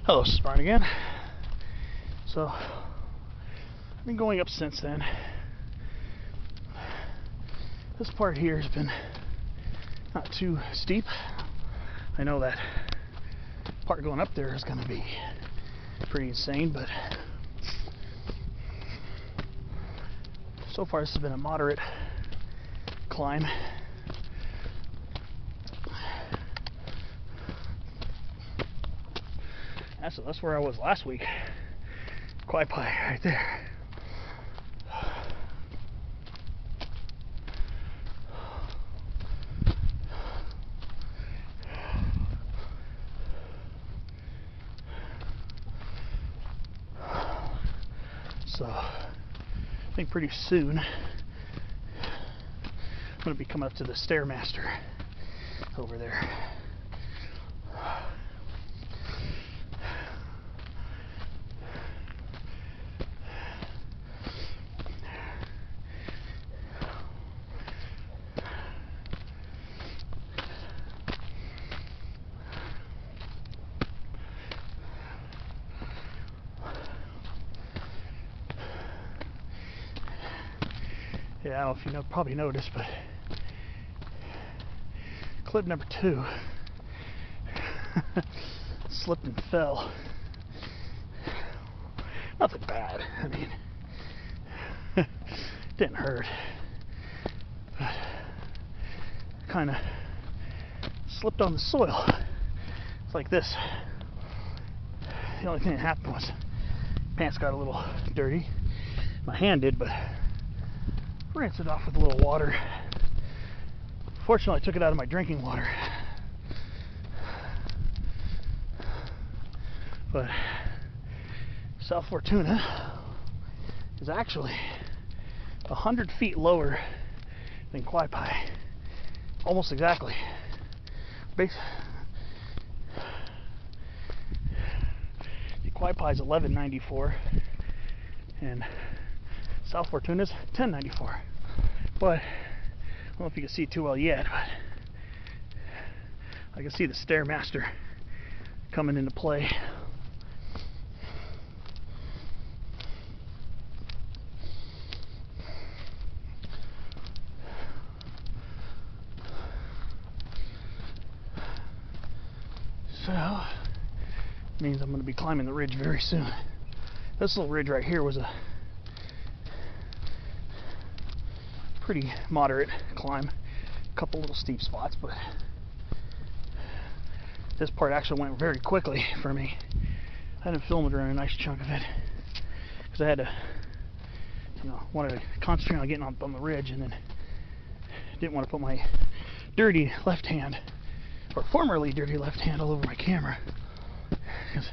Hello, this is Brian again. So, I've been going up since then. This part here has been not too steep. I know that part going up there is going to be pretty insane, but so far this has been a moderate climb. That's where I was last week. Quite high right there. So I think pretty soon I'm going to be coming up to the Stairmaster over there. Yeah, I don't know if you probably noticed, but clip number 2 slipped and fell. Nothing bad. I mean, didn't hurt, but kind of slipped on the soil. It's like this. The only thing that happened was pants got a little dirty. My hand did, but rinse it off with a little water. Fortunately, I took it out of my drinking water. But South Fortuna is actually 100 feet lower than Quaipai. Almost exactly. Quaipai is 1194 and South Fortuna's 1094. But I don't know if you can see too well yet, but I can see the Stairmaster coming into play. So means I'm going to be climbing the ridge very soon. This little ridge right here was a pretty moderate climb. A couple little steep spots, but this part actually went very quickly for me. I hadn't filmed around a nice chunk of it because I had to, wanted to concentrate on getting on the ridge, and then didn't want to put my dirty left hand, or formerly dirty left hand, all over my camera. Because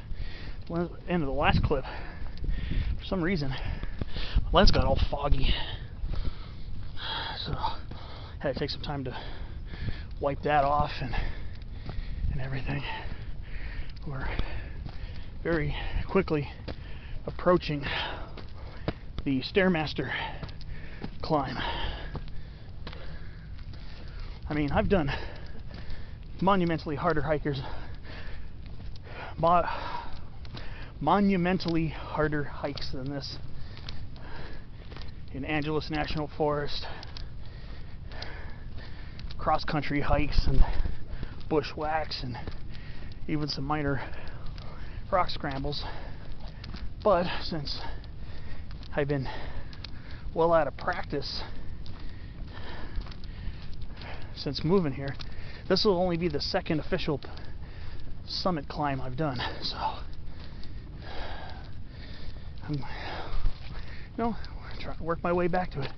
at the end of the last clip, for some reason, my lens got all foggy. So I had to take some time to wipe that off and everything. We're very quickly approaching the Stairmaster climb. I mean, I've done monumentally harder hikes than this in Angeles National Forest, cross-country hikes and bushwhacks, and even some minor rock scrambles. But since I've been well out of practice since moving here, this will only be the second official summit climb I've done. So I'm trying to work my way back to it.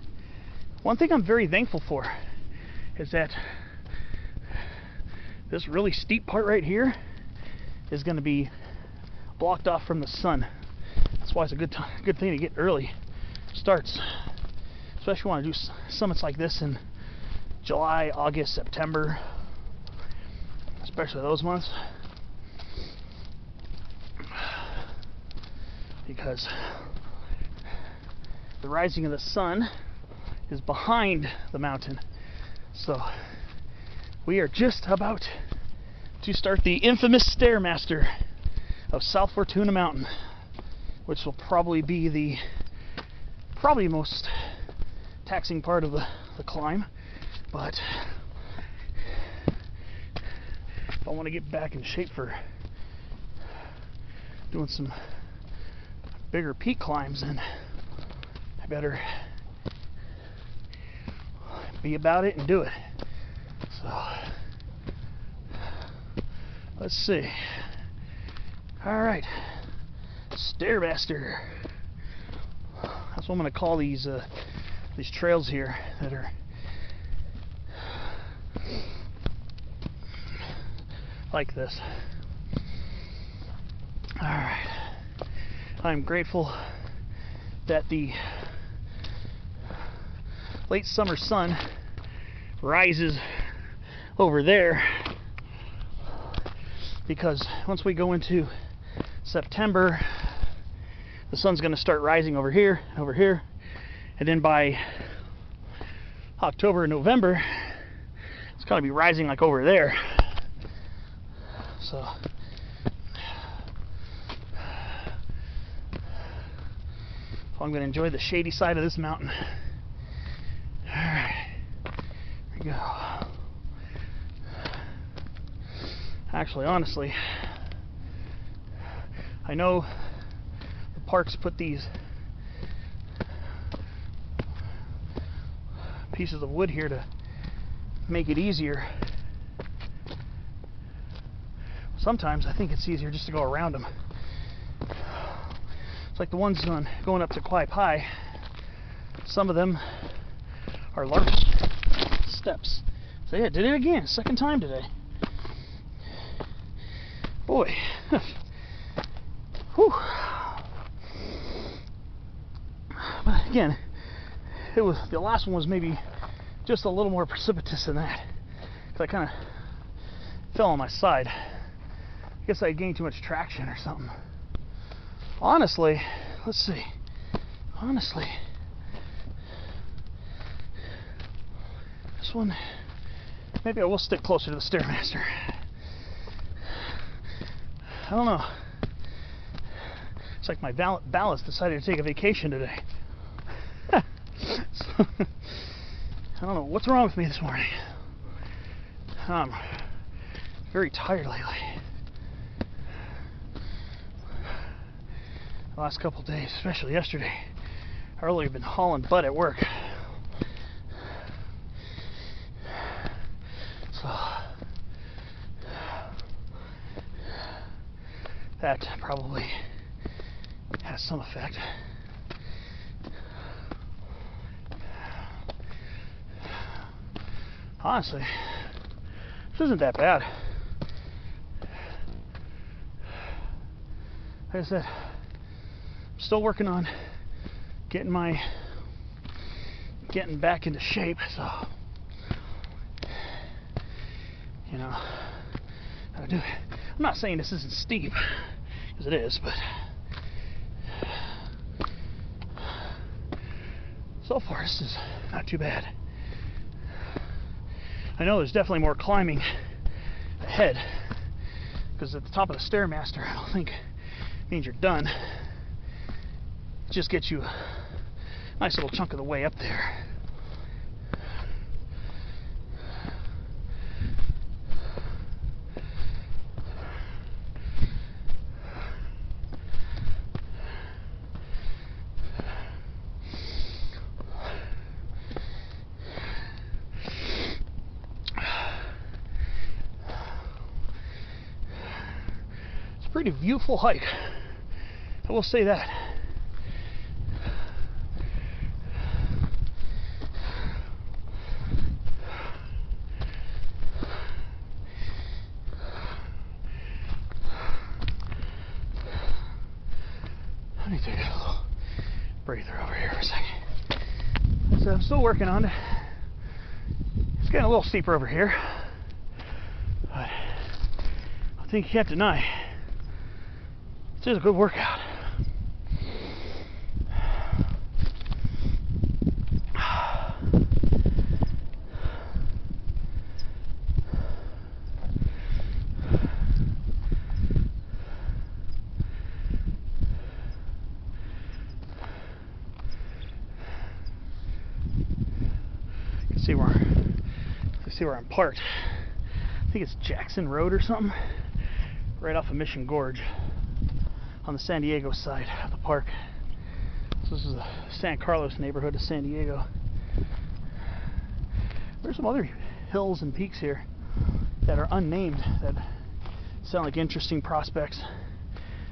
One thing I'm very thankful for is that this really steep part right here is going to be blocked off from the sun. That's why it's a good thing to get early starts, especially when I do summits like this in July, August, September, especially those months, because the rising of the sun is behind the mountain. So we are just about to start the infamous Stairmaster of South Fortuna Mountain, which will probably be the most taxing part of the climb. But if I want to get back in shape for doing some bigger peak climbs, then I better be about it and do it. So let's see. All right, Stairmaster. That's what I'm going to call these trails here that are like this. All right. I'm grateful that the late summer sun rises over there, because once we go into September, the sun's going to start rising over here, and then by October and November, it's going to be rising like over there. So I'm going to enjoy the shady side of this mountain. Alright, here we go. Actually, honestly, I know the parks put these pieces of wood here to make it easier. Sometimes I think it's easier just to go around them. It's like the ones going up to Quai Pai. Some of them are large steps. So yeah, did it again. Second time today. Boy. Whew. But again, the last one was maybe just a little more precipitous than that. Because I kind of fell on my side. I guess I gained too much traction or something. Honestly, let's see. Honestly, this one, maybe I will stick closer to the Stairmaster. I don't know. It's like my ballast decided to take a vacation today. So, I don't know what's wrong with me this morning. I'm very tired lately. The last couple of days, especially yesterday, I've really been hauling butt at work. So that probably has some effect. Honestly, this isn't that bad. Like I said, still working on getting back into shape, so you know how to do it. I'm not saying this isn't steep, because it is, but so far this is not too bad. I know there's definitely more climbing ahead, because at the top of the Stairmaster, I don't think means you're done. It just gets you a nice little chunk of the way up there. It's a pretty viewful hike, I will say that. Let me take a little breather over here for a second. So I'm still working on it. It's getting a little steeper over here, but I think you can't deny this is a good workout. See where I'm parked. I think it's Jackson Road or something, right off of Mission Gorge on the San Diego side of the park. So this is the San Carlos neighborhood of San Diego. There's some other hills and peaks here that are unnamed that sound like interesting prospects.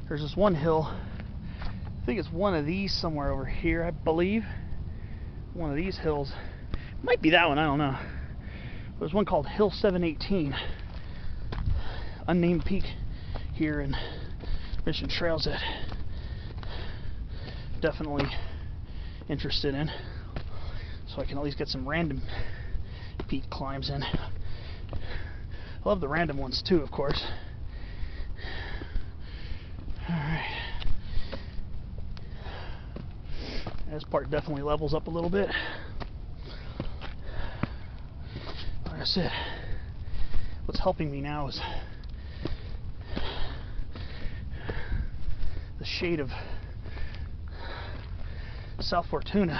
There's this one hill, I think it's one of these somewhere over here, I believe. One of these hills. Might be that one, I don't know. There's one called Hill 718. Unnamed peak here in Mission Trails that definitely interested in. So I can at least get some random peak climbs in. I love the random ones too, of course. Alright. This part definitely levels up a little bit. Like I said, what's helping me now is the shade of South Fortuna.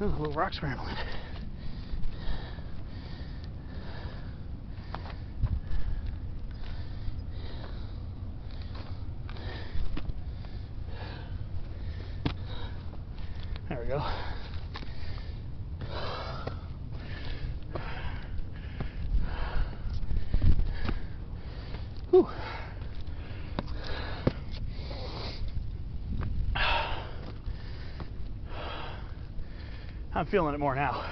Oh, a little rock scrambling. There we go. Whew. I'm feeling it more now.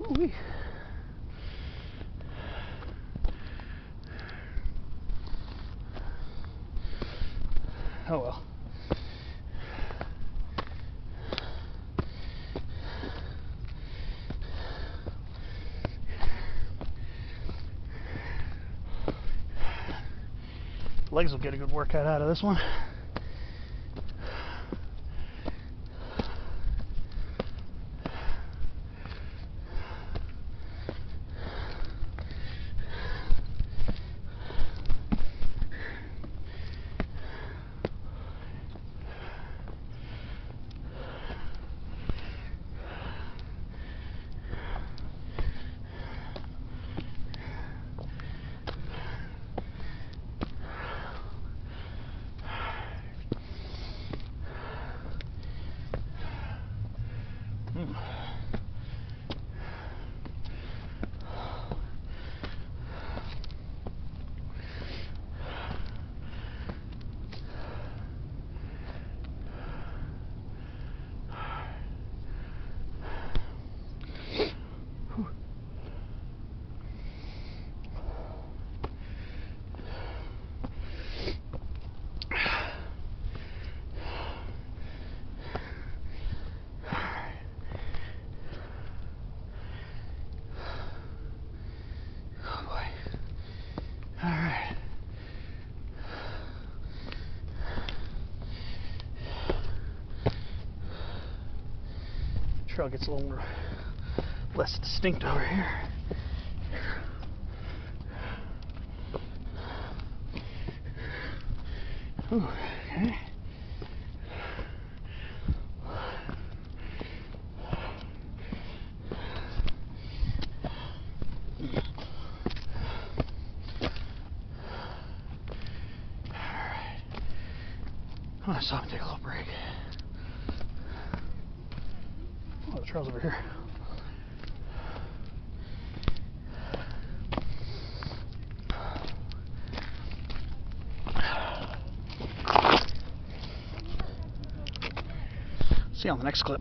Ooh-wee. Oh well. Legs will get a good workout out of this one. Trail gets a little more less distinct over here. Ooh, okay. Alright. I'm gonna stop and take a little break. Oh, the trail's over here. See you on the next clip.